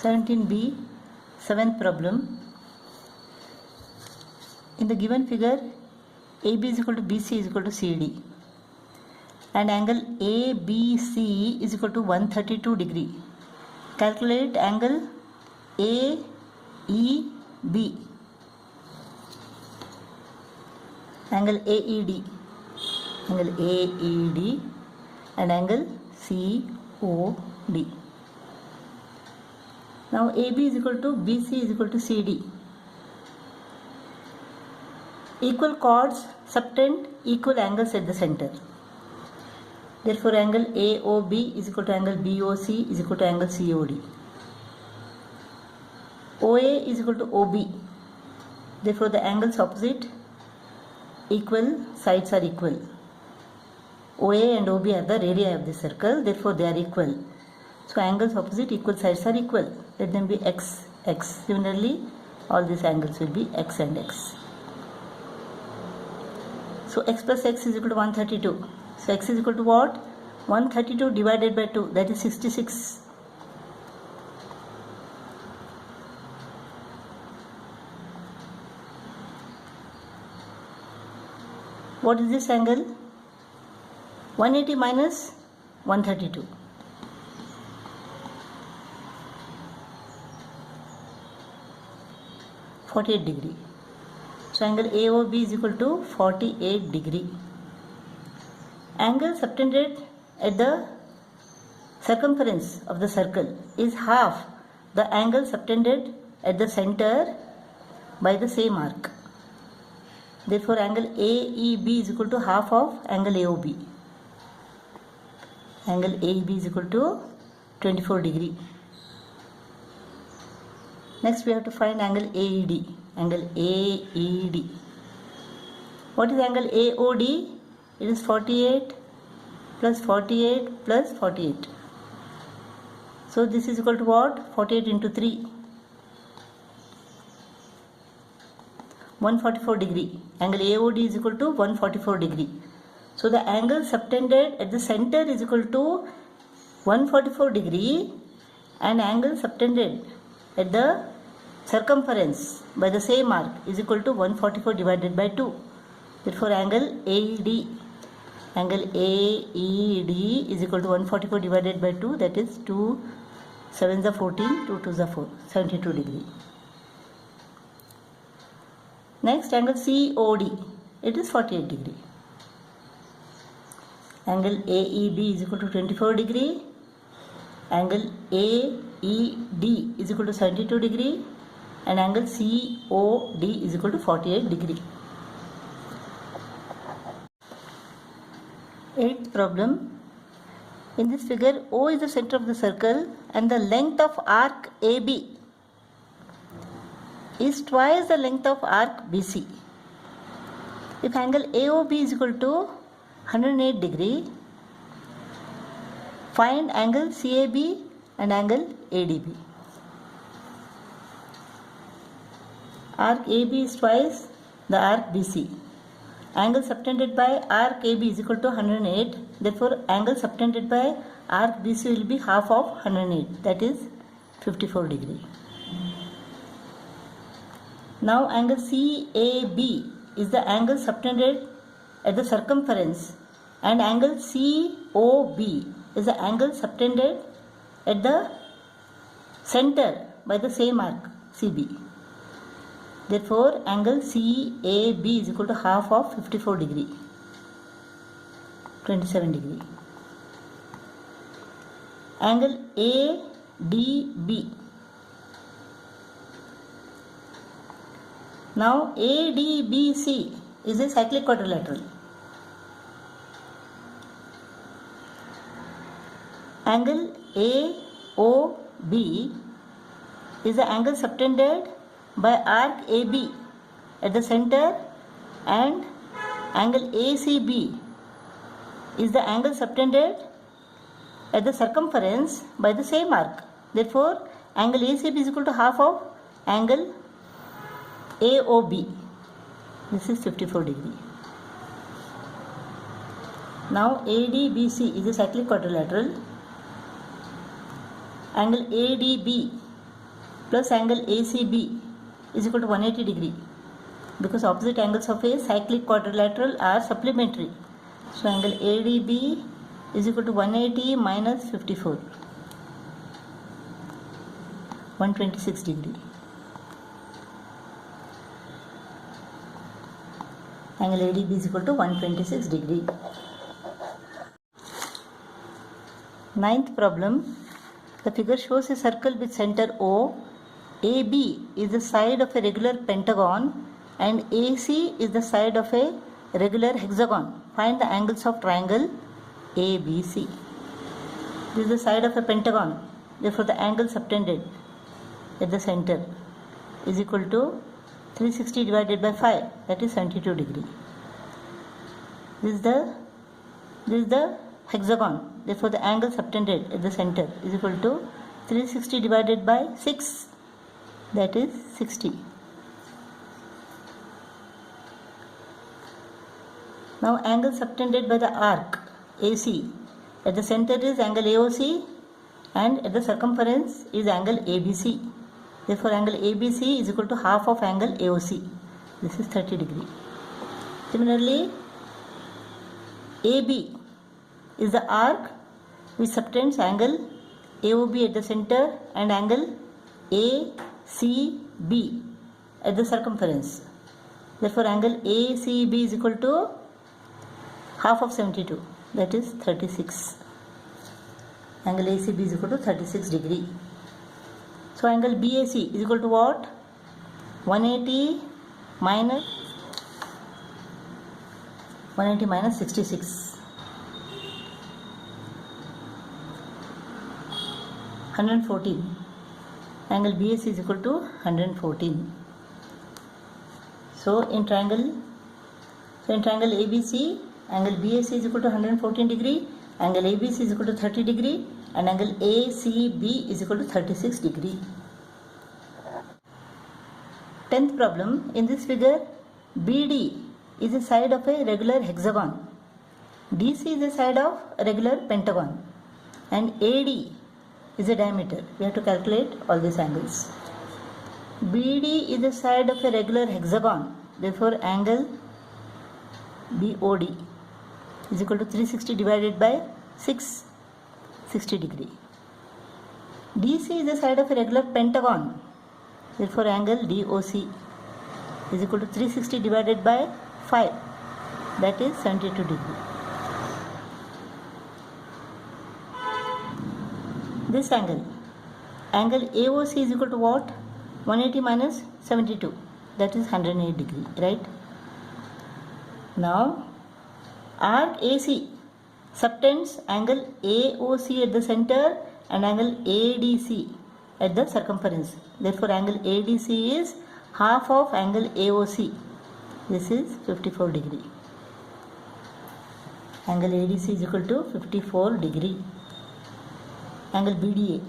17b, seventh problem. In the given figure, AB is equal to BC is equal to CD, and angle ABC is equal to 132 degree. Calculate angle AEB. Angle AED, and angle COD. Now AB is equal to BC is equal to CD. Equal chords subtend equal angles at the center. Therefore, angle AOB is equal to angle BOC is equal to angle COD. OA is equal to OB. Therefore, the angles opposite equal sides are equal. OA and OB are the radii of the circle. Therefore, they are equal. So, angles opposite equal sides are equal. Let them be x, x. Similarly, all these angles will be x and x. So, x plus x is equal to 132. So, x is equal to what? 132 divided by 2, that is 66. What is this angle? 180 minus 132. (48 degree). So, angle AOB is equal to 48 degree. Angle subtended at the circumference of the circle is half the angle subtended at the center by the same arc. Therefore, angle AEB is equal to half of angle AOB. Angle AEB is equal to 24 degree. Next, we have to find angle AED. Angle AED. What is angle AOD? It is 48 plus 48 plus 48. So, this is equal to what? 48 into 3. 144 degree. Angle AOD is equal to 144 degree. So, the angle subtended at the center is equal to 144 degree, and angle subtended at the circumference by the same arc is equal to 144 divided by 2. Therefore, angle AED is equal to 144 divided by 2, that is 2 7s are 14, 2 2s are 4, 72 degree. Next, angle COD, it is 48 degree. Angle AEB is equal to 24 degree. Angle AED is equal to 72 degree. And angle COD is equal to 48 degree. Eighth problem. In this figure, O is the center of the circle and the length of arc AB is twice the length of arc BC. If angle AOB is equal to 108 degree, find angle CAB and angle ADB. Arc AB is twice the arc BC. Angle subtended by arc AB is equal to 108. Therefore, angle subtended by arc BC will be half of 108, that is 54 degree. Now, angle CAB is the angle subtended at the circumference, and angle COB is the angle subtended at the center by the same arc CB. Therefore, angle CAB is equal to half of 54 degree, 27 degree. Angle ADB. Now, ADBC is a cyclic quadrilateral. Angle AOB is the angle subtended by arc AB at the center, and angle ACB is the angle subtended at the circumference by the same arc. Therefore, angle ACB is equal to half of angle AOB. This is 54 degree. Now, ADBC is a cyclic quadrilateral. Angle ADB plus angle ACB is equal to 180 degree, because opposite angles of a cyclic quadrilateral are supplementary. So angle ADB is equal to 180 minus 54, 126 degree. Angle ADB is equal to 126 degree. Ninth problem. The figure shows a circle with center O. AB is the side of a regular pentagon and AC is the side of a regular hexagon. Find the angles of triangle ABC. This is the side of a pentagon. Therefore, the angle subtended at the center is equal to 360 divided by 5, that is 72 degree. This is the hexagon. Therefore, the angle subtended at the center is equal to 360 divided by 6, that is 60. Now, angle subtended by the arc AC at the center is angle AOC and at the circumference is angle ABC. Therefore, angle ABC is equal to half of angle AOC. This is 30 degree. Similarly, AB is the arc which subtends angle AOB at the center and angle ACB at the circumference. Therefore, angle ACB is equal to half of 72, that is 36. Angle ACB is equal to 36 degree. So, angle BAC is equal to what? 180 minus 66. 114. Angle BAC is equal to 114. So in triangle ABC, angle BAC is equal to 114 degree, angle ABC is equal to 30 degree, and angle ACB is equal to 36 degree. 10th problem. In this figure, BD is the side of a regular hexagon, DC is the side of a regular pentagon, and AD is the diameter. We have to calculate all these angles. BD is the side of a regular hexagon. Therefore, angle BOD is equal to 360 divided by 6, 60 degree. DC is the side of a regular pentagon. Therefore, angle DOC is equal to 360 divided by 5, that is 72 degree. This angle AOC is equal to what? 180 minus 72, that is 108 degree, right? Now, arc AC subtends angle AOC at the center and angle ADC at the circumference. Therefore, angle ADC is half of angle AOC. This is 54 degree. Angle ADC is equal to 54 degree. Angle BDA.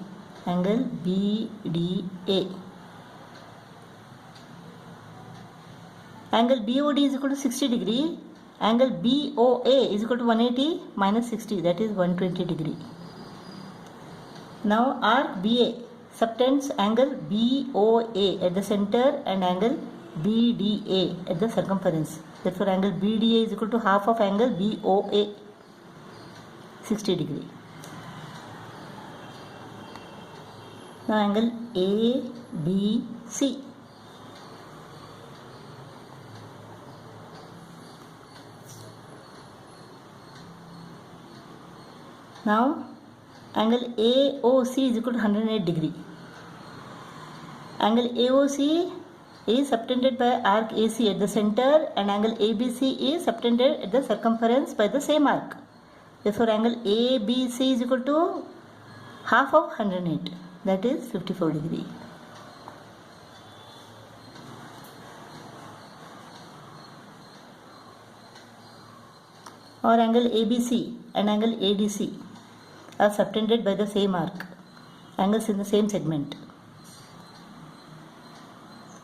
Angle BOD is equal to 60 degree. Angle BOA is equal to 180 minus 60, that is 120 degree. Now, arc BA subtends angle BOA at the center and angle BDA at the circumference. Therefore, angle BDA is equal to half of angle BOA, 60 degree. Now, angle ABC. Now, angle AOC is equal to 108 degree. Angle AOC is subtended by arc AC at the center and angle ABC is subtended at the circumference by the same arc. Therefore, angle ABC is equal to half of 108, that is 54 degree. Or angle ABC and angle ADC are subtended by the same arc, angles in the same segment.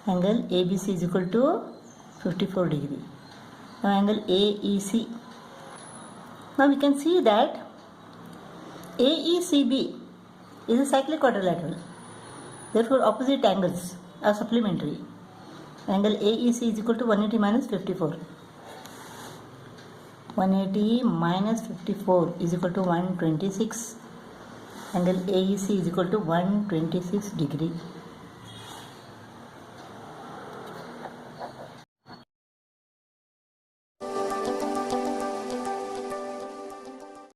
Angle ABC is equal to 54 degree. Now, angle AEC. Now, we can see that AECB is a cyclic quadrilateral. Therefore, opposite angles are supplementary. Angle AEC is equal to 180 minus 54. 180 minus 54 is equal to 126. Angle AEC is equal to 126 degree.